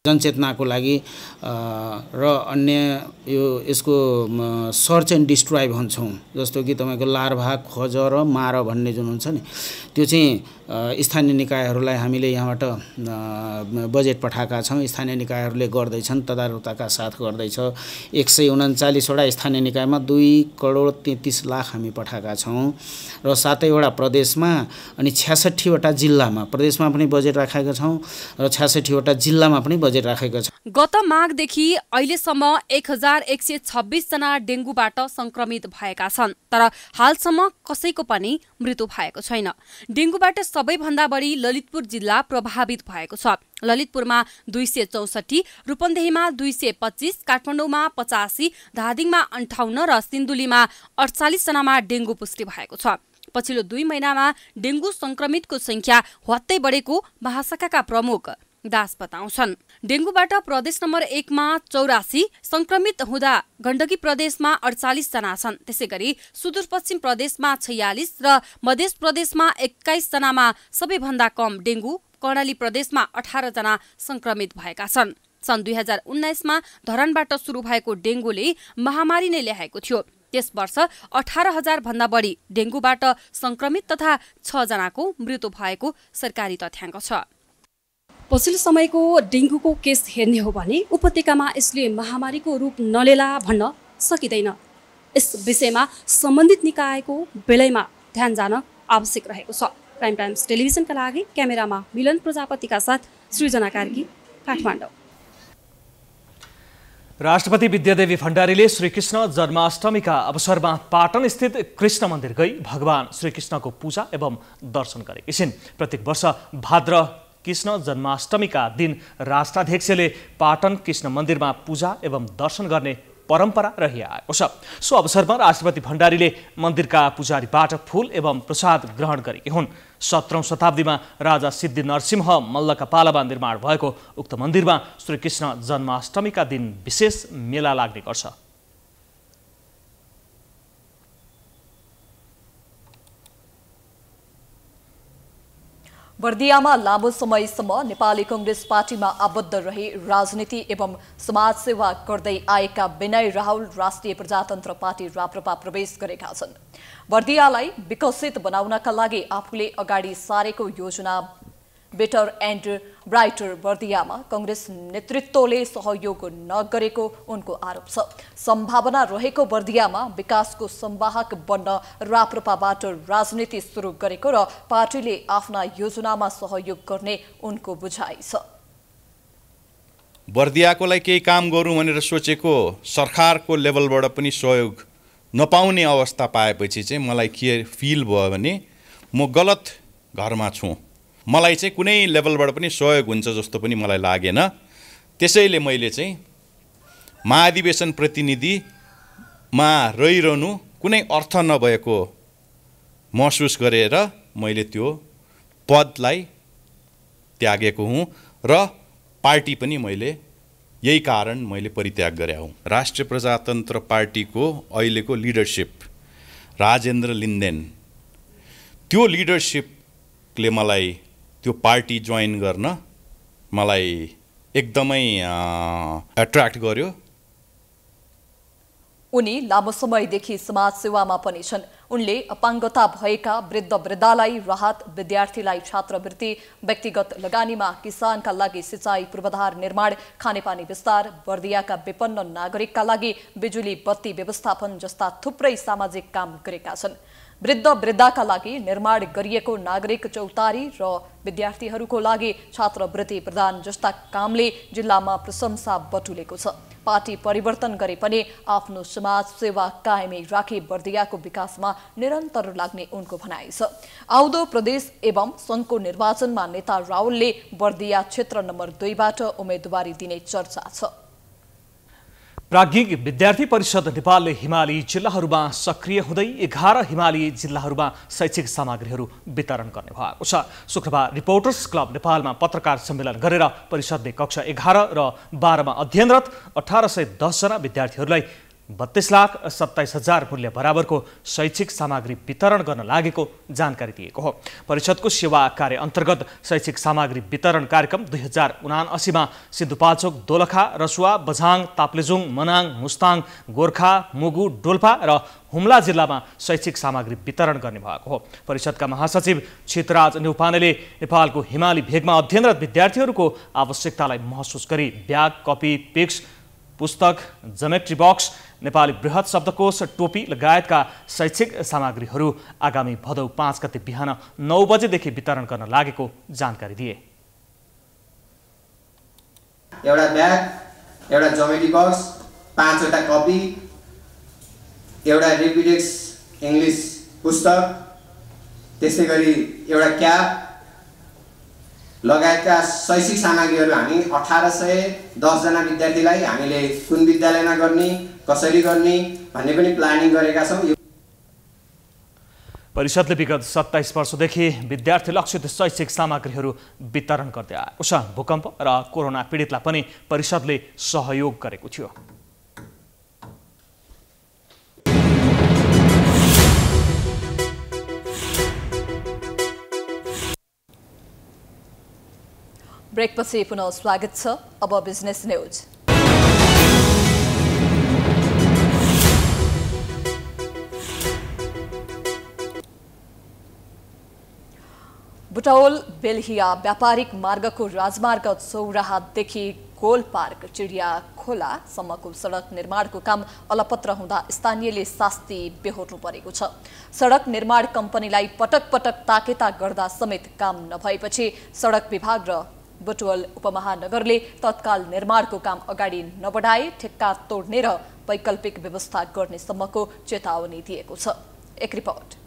जनचेतनाको लागि र अन्य यसको सर्च एन्ड डिस्ट्रोय भन्छौँ, जस्तो कि तपाईँको लार्भा खोज र मार भन्ने जुन हुन्छ नि, त्यो चाहिँ स्थानीय निकायहरूलाई हामीले यहाँबाट बजेट पठाएका छौँ। स्थानीय निकायहरूले गर्दैछन्, तदारुकताका साथ गर्दैछ। 139 वटा स्थानीय निकायमा 2 करोड 33 लाख हामी पठाएका छौँ र 7 वटा प्रदेशमा अनि 66 वटा जिल्लामा, प्रदेशमा पनि बजेट राखेका छौँ र 66 वटा जिल्लामा पनि बजेट राखेका छौँ। गत माघदेखि अहिलेसम्म 1126 जना डेङ्गुबाट संक्रमित भएका छन्, तर हालसम्म कसैको पनि मृत्यु भएको छैन। डेङ्गुबाट सबैभन्दा बढी ललितपुर जिल्ला प्रभावित भएको छ। ललितपुरमा 264, रूपन्देहीमा 225, काठमाडौँमा 85, धादिङमा 58 र सिन्धुलीमा 48 जनामा डेङ्गु पुष्टि भएको छ। पछिल्लो 2 महिनामा डेङ्गु संक्रमितको संख्या हत्तै बढेको महाशाखाका प्रमुख दास बताउँछन्। डेङ्गुबाट प्रदेश नम्बर 1 मा 84 संक्रमित हुँदा गण्डकी प्रदेशमा 48 जना छन्। त्यसैगरी सुदूरपश्चिम प्रदेशमा 46 र मध्य प्रदेशमा 21 जनामा सबैभन्दा कम डेङ्गु कर्णाली प्रदेशमा 18 जना संक्रमित भएका छन्। सन् 2019 मा धरानबाट सुरु भएको डेङ्गुले महामारी नै ल्याएको थियो। त्यस वर्ष 18,000 भन्दा बढी डेङ्गुबाट संक्रमित तथा 6 जनाको मृत्यु भएको सरकारी तथ्याङ्क छ। पछिल्लो समयको डेङ्गुको केस हेर्ने हो भने उपत्यकामा यसले महामारीको रूप नलेला भन्न सकिँदैन। यस विषयमा सम्बन्धित निकायको बेलैमा ध्यान जान आवश्यक रहेको छ। प्राइम टाइम्स टेलिभिजनका लागि क्यामेरामा मिलन प्रजापतिका साथ सृजना कार्की, काठमाडौँ। राष्ट्रपति विद्यादेवी भण्डारीले श्रीकृष्ण जन्माष्टमीका अवसरमा पाटन स्थित कृष्ण मन्दिर गई भगवान श्रीकृष्णको पूजा एवं दर्शन गरेकी छिन्। प्रत्येक वर्ष भाद्र कृष्ण जन्माष्टमीका दिन राष्ट्राध्यक्षले पाटन कृष्ण मन्दिरमा पूजा एवं दर्शन गर्ने परम्परा रहिआएको छ। सो अवसरमा राष्ट्रपति भण्डारीले मन्दिरका पुजारीबाट फूल एवं प्रसाद ग्रहण गरेकी हुन्। 17औं शताब्दीमा राजा सिद्धि नरसिंह मल्लका पालामा निर्माण भएको उक्त मन्दिरमा श्रीकृष्ण जन्माष्टमीका दिन विशेष मेला लाग्ने गर्छ। बर्दियामा लामो समयसम्म नेपाली कांग्रेस पार्टीमा आबद्ध रही राजनीति एवं समाजसेवा गर्दै आएका विनय राहुल राष्ट्रिय प्रजातन्त्र पार्टी राप्रपा प्रवेश गरेका छन्। बर्दियालाई विकसित बनाउनका लागि आफूले अगाडि सारेको योजना बेटर एन्ड ब्राइटर बर्दियामा कांग्रेस नेतृत्वले सहयोग नगरेको उनको आरोप छ। सम्भावना रहेको बर्दियामा विकासको संवाहक बन्न राप्रपाबाट राजनीति सुरु गरेको र पार्टीले आफ्ना योजनामा सहयोग गर्ने उनको बुझाइ छ। बर्दियाको लागि केही काम गरौँ भनेर सोचेको सरकारको लेभलबाट पनि सहयोग नपाउने अवस्था पाएपछि चाहिँ मलाई के फिल भयो भने म गलत घरमा छु, मलाई चाहिँ कुनै लेभलबाट पनि सहयोग हुन्छ जस्तो पनि मलाई लागेन। त्यसैले मैले चाहिँ महाधिवेशन प्रतिनिधिमा रहिरहनु कुनै अर्थ नभएको महसुस गरेर मैले त्यो पदलाई त्यागेको हुँ र पार्टी पनि मैले यही कारण मैले परित्याग गरे हुँ। राष्ट्रिय प्रजातन्त्र पार्टीको अहिलेको लिडरसिप राजेन्द्र लिन्देन, त्यो लिडरसिपले मलाई त्यो पार्टी जोइन गर्न मलाई एकदमै एट्र्याक्ट गर्यो। उनी लामो समयदेखि समाज सेवामा पनि छन्। उनले अपाङ्गता भएका वृद्ध वृद्धालाई राहत, विद्यार्थीलाई छात्रवृत्ति, व्यक्तिगत लगानीमा किसानका लागि सिंचाई पूर्वाधार निर्माण, खानेपानी विस्तार, बर्दियाका विपन्न नागरिकका लागि बिजुली बत्ती व्यवस्थापन जस्ता थुप्रै सामाजिक काम गरेका छन्। वृद्ध वृद्धाका लागि निर्माण गरिएको नागरिक चौतारी र विद्यार्थीहरूको लागि छात्रवृत्ति प्रदान जस्ता कामले जिल्लामा प्रशंसा बटुलेको छ। पार्टी परिवर्तन गरे पनि आफ्नो समाज सेवा कायमै राखी बर्दियाको विकासमा निरन्तर लाग्ने उनको भनाइ छ। आउँदो प्रदेश एवं संघको निर्वाचनमा नेता राहुलले बर्दिया क्षेत्र नम्बर 2बाट उम्मेदवारी दिने चर्चा छ। प्राज्ञिक विद्यार्थी परिषद नेपालले हिमाली जिल्लाहरूमा सक्रिय हुँदै 11 हिमाली जिल्लाहरूमा शैक्षिक सामग्रीहरू वितरण गर्ने भएको छ। शुक्रबार रिपोर्टर्स क्लब नेपालमा पत्रकार सम्मेलन गरेर परिषदले कक्षा 11 र 12मा अध्ययनरत 1810 जना विद्यार्थीहरूलाई 32,27,000 मूल्य बराबरको शैक्षिक सामग्री वितरण गर्न लागेको जानकारी दिएको हो। परिषदको सेवा कार्य अन्तर्गत शैक्षिक सामग्री वितरण कार्यक्रम 2079मा सिन्धुपाल्चोक, दोलखा, रसुवा, बझाङ, ताप्लेजुङ, मनाङ, मुस्ताङ, गोर्खा, मुगु, डोल्पा र हुम्ला जिल्लामा शैक्षिक सामग्री वितरण गर्ने भएको हो। परिषदका महासचिव क्षेत्रराज न्यौपानेले नेपालको हिमाली भेगमा अध्ययनरत विद्यार्थीहरूको आवश्यकतालाई महसुस गरी ब्याग, कपी, पिक्स, पुस्तक, ज्योमेट्री बक्स, नेपाली बृहत शब्दकोश, टोपी लगायतका शैक्षिक सामग्रीहरू आगामी भदौ 5 गते बिहान 9 बजेदेखि वितरण गर्न लागेको जानकारी दिए। एउटा ब्याग, एउटा ज्योमेट्री बक्स, 5 वटा कपी, एउटा रेपिडेक्स इङ्ग्लिस पुस्तक, त्यसै गरी एउटा क्याप लगायतका शैक्षिक सामग्रीहरू हामी 1810 जना विद्यार्थीलाई हामीले कुन विद्यालयमा गर्ने, कसरी गर्ने भन्ने पनि प्लानिङ गरेका छौँ। परिषदले विगत 27 वर्षदेखि विद्यार्थी लक्षित शैक्षिक सामग्रीहरू वितरण गर्दै आएको छ। भूकम्प र कोरोना पीडितलाई पनि परिषदले सहयोग गरेको थियो। ब्रेकपछि पुनः स्वागत छ। अब बिजनेस न्यूज। बुटौल बेलहिया व्यापारिक मार्गको राजमार्ग चौराहादेखि गोल पार्क चिडिया खोलासम्मको सडक निर्माणको काम अलपत्र हुँदा स्थानीयले शास्ति बेहोर्नु परेको छ। सडक निर्माण कम्पनीलाई पटक पटक ताकेता गर्दा समेत काम नभएपछि सडक विभाग र बुटवल उपमहानगरले तत्काल निर्माणको काम अगाडि नबढाए ठेक्का तोड्ने र वैकल्पिक व्यवस्था गर्ने सम्मको चेतावनी दिएको छ। एक रिपोर्ट।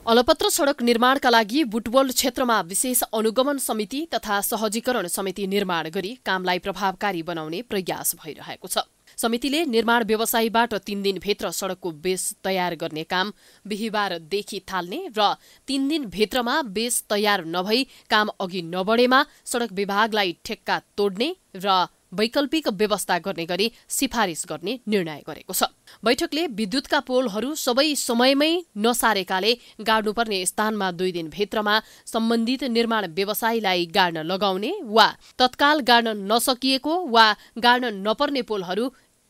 अलपत्र सडक निर्माणका लागि बुटवल क्षेत्रमा विशेष अनुगमन समिति तथा सहजीकरण समिति निर्माण गरी कामलाई प्रभावकारी बनाउने प्रयास भइरहेको छ। समितिले निर्माण व्यवसायीबाट 3 दिनभित्र सडकको बेस तयार गर्ने काम बिहिबारदेखि थाल्ने र 3 दिनभित्रमा बेस तयार नभई काम अघि नबढेमा सडक विभागलाई ठेक्का तोड्ने र वैकल्पिक व्यवस्था गर्ने गरी सिफारिस गर्ने निर्णय गरेको छ। बैठकले विद्युतका पोलहरू सबै समयमै नसारेकाले गाड्नुपर्ने स्थानमा 2 दिनभित्रमा सम्बन्धित निर्माण व्यवसायीलाई गाड्न लगाउने वा तत्काल गाड्न नसकिएको वा गाड्न नपर्ने पोलहरू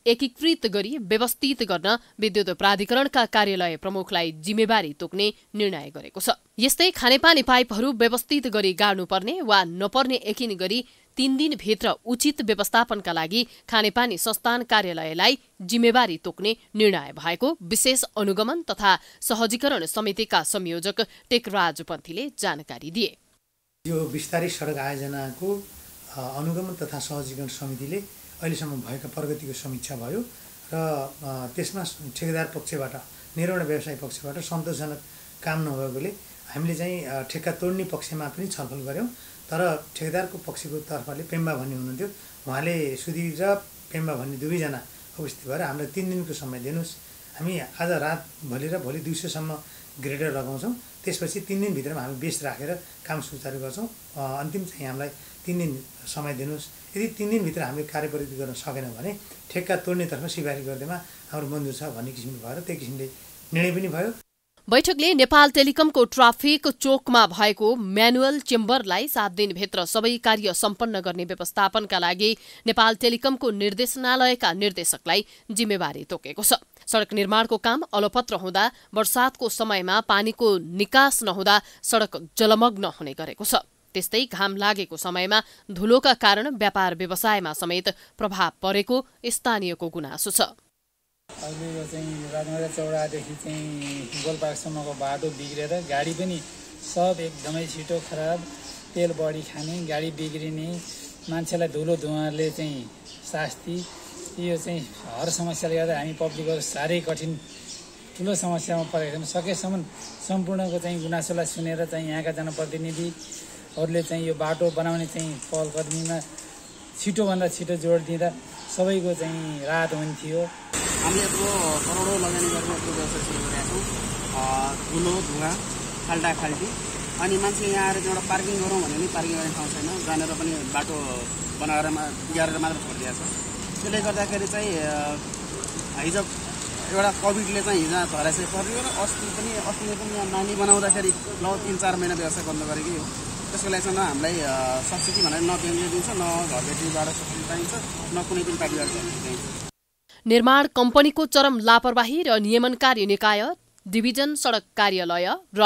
एकीकृत गरी व्यवस्थित गर्न विद्युत प्राधिकरणका कार्यालय प्रमुखलाई जिम्मेवारी तोक्ने निर्णय गरेको छ। यस्तै खानेपानी पाइपहरू व्यवस्थित गरी गाड्नुपर्ने वा नपर्ने यकिन गरी 3 दिनभित्र उचित व्यवस्थापनका लागि खानेपानी संस्थान कार्यालयलाई जिम्मेवारी तोक्ने निर्णय भएको विशेष अनुगमन तथा सहजीकरण समितिका संयोजक टेकराज पन्थीले जानकारी दिए। यो विस्तारित सडक आयोजनाको अनुगमन तथा सहजीकरण समितिले अहिलेसम्म भएका प्रगतिको समीक्षा भयो र त्यसमा ठेकेदार पक्षबाट निर्माण व्यवसाय पक्षबाट सन्तोषजनक काम नभएकोले हामीले चाहिँ ठेक्का तोड्ने पक्षमा पनि छलफल गऱ्यौँ। तर ठेकेदारको पक्षको तर्फले पेम्बा भन्ने हुनुहुन्थ्यो, उहाँले सुधीर र पेम्बा भन्ने दुवैजना उपस्थित भएर हामीलाई 3 दिनको समय दिनुहोस्, हामी आज रात भोलि र भोलि दिउँसोसम्म ग्रेडर लगाउँछौँ, त्यसपछि 3 दिनभित्रमा हामी बेस राखेर काम सुचारू गर्छौँ, अन्तिम चाहिँ हामीलाई 3 दिन समय दिनुहोस्। यदि 3 दिनभित्र हामीले कार्यप्रगति गर्न सकेनौँ भने ठेक्का तोड्नेतर्फ सिफारिस गर्दैमा हाम्रो मन्जुर छ भन्ने किसिमले भएर त्यही किसिमले निर्णय पनि भयो। बैठकले नेपाल टेलिकमको ट्राफिक चोकमा भएको म्यानुअल चेम्बरलाई 7 दिनभित्र सबै कार्य सम्पन्न गर्ने व्यवस्थापनका लागि नेपाल टेलिकमको निर्देशनालयका निर्देशकलाई जिम्मेवारी तोकेको छ। सडक निर्माणको काम अलपत्र हुँदा वर्षातको समयमा पानीको निकास नहुँदा सडक जलमग्न हुने गरेको छ। त्यस्तै घाम लागेको समयमा धुलोका कारण व्यापार व्यवसायमा समेत प्रभाव परेको स्थानीयको गुनासो छ। अहिले यो चाहिँ राजमार्ग चौडादेखि चाहिँ गोलपार्कसम्मको बाटो बिग्रेर गाडी पनि सब एकदमै छिटो खराब, तेल बढी खाने, गाडी बिग्रिने, मान्छेलाई धुलो धुवाँले चाहिँ शास्ति, यो चाहिँ हर समस्याले गर्दा हामी पब्लिकहरू साह्रै कठिन ठुलो समस्यामा परेका छौँ। सकेसम्म सम्पूर्णको चाहिँ गुनासोलाई सुनेर चाहिँ यहाँका जनप्रतिनिधिहरूले चाहिँ यो बाटो बनाउने चाहिँ पहलकदमीमा छिटोभन्दा छिटो जोड दिँदा सबैको चाहिँ राहत हुन्थ्यो। हामीले यत्रो करोडौँ लगानी गरेर यत्रो व्यवसाय सुरु गरेका छौँ, धुलो धुवा खाल्टाखाल्टी, अनि मान्छे यहाँ आएर एउटा पार्किङ गरौँ भने पनि पार्किङ गर्ने ठाउँ छैन, जानेर पनि बाटो बनाएर बिगारेर मात्र छोडिदिएको छ। त्यसले गर्दाखेरि चाहिँ हिजो एउटा कोभिडले चाहिँ हिजो धराइ चाहिँ पर्यो र अस्तिले पनि यहाँ नानी बनाउँदाखेरि 3-4 महिना व्यवसाय बन्द गरेकै हो। त्यसको लागि चाहिँ न हामीलाई सब्सिडी भनेर न केन्द्रले दिन्छ, न घरबेटीबाट सब्सिडी पाइन्छ, न कुनै पनि पार्टीबाट सब्सिडी पाइन्छ। निर्माण कम्पनीको चरम लापरवाही र नियमनकारी निकाय, डिभिजन सडक कार्यालय र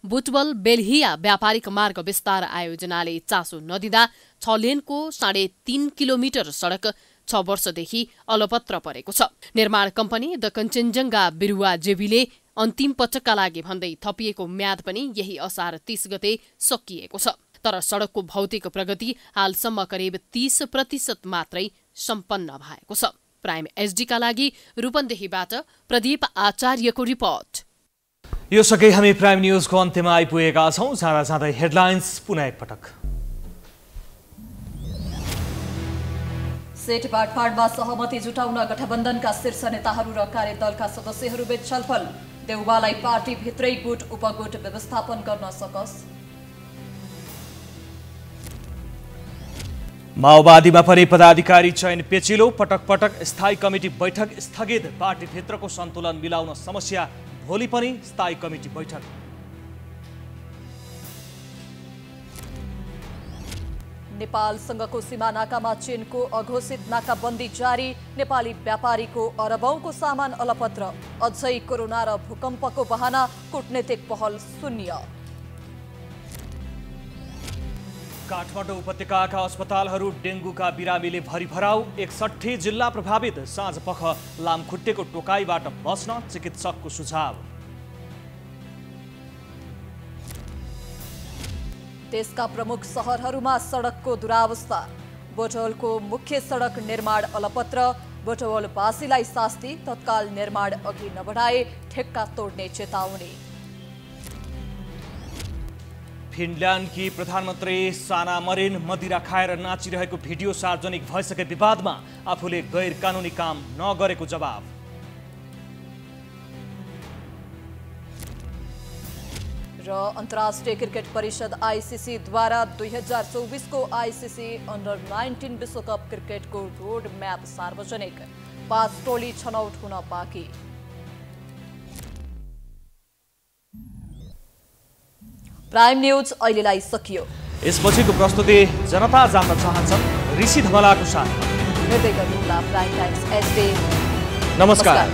बुटवल बेलहिया व्यापारिक मार्ग विस्तार आयोजनाले चासो नदिँदा 6 लेनको 3.5 किलोमिटर सडक 6 वर्षदेखि अलपत्र परेको छ। निर्माण कम्पनी द कञ्चनजङ्घा बिरुवा जेबीले अन्तिम पटकका लागि भन्दै थपिएको म्याद पनि यही असार 30 गते सकिएको छ। तर सडकको भौतिक प्रगति हालसम्म करिब 30% मात्रै सम्पन्न भएको छ। प्राइम एसडीका लागि रूपन्देहीबाट प्रदीप आचार्यको रिपोर्ट। यो सँगै हामी प्राइम न्युजको अन्त्यमा आइपुगेका छौँ। जाँदा जाँदै हेडलाइन्स पुनः एकपटक। सेट बाँडफाँडमा सहमति जुटाउन गठबन्धनका शीर्ष नेताहरू र कार्यदलका सदस्यहरूबीच छलफल, देउवालाई पार्टीभित्रै गुट उपगुट व्यवस्थापन गर्न सकस। माओवादीमा पनि पदाधिकारी चयन पेचिलो, पटक पटक स्थायी कमिटी बैठक स्थगित, पार्टीभित्रको सन्तुलन मिलाउन समस्या, भोलि पनि स्थायी कमिटी बैठक। नेपालसँगको सीमा नाकामा चीनको अघोषित नाकाबन्दी जारी, नेपाली व्यापारीको अरबौंको सामान अलपत्र, अझै कोरोना र भूकम्पको बहाना, कूटनीतिक पहल शून्य। काठमाडौँ उपत्यकाका अस्पतालहरू डेङ्गुका बिरामीले भरिभराउ, 61 जिल्ला प्रभावित, साँझपख लामखुट्टेको टोकाइबाट बच्न चिकित्सकको सुझाव। देशका प्रमुख सहरहरूमा सडकको दुरावस्था, बोटवलको मुख्य सडक निर्माण अलपत्र, बोटवलवासीलाई शास्ति, तत्काल निर्माण अघि नबढाए ठेक्का तोड्ने चेतावनी। फिनल्यान्डकी प्रधानमन्त्री साना मरिन मदिरा खाएर नाचिरहेको भिडियो सार्वजनिक भइसके विवादमा आफूले गैर कानुनी काम नगरेको जवाब। र अन्तर्राष्ट्रिय क्रिकेट परिषद आईसीसी द्वारा 2024 को आईसीसी अन्डर-19 विश्वकप क्रिकेटको रोड म्याप सार्वजनिक, 5 टोली छनौट हुन बाँकी। प्राइम न्यूज अहिलेलाई सकियो। यसपछिको प्रस्तुति जनता जान्न चाहन्छन् ऋषि धमलाको साथमा। हेर्दै गर्नुहोला प्राइम टाइम्स एचडी। नमस्कार।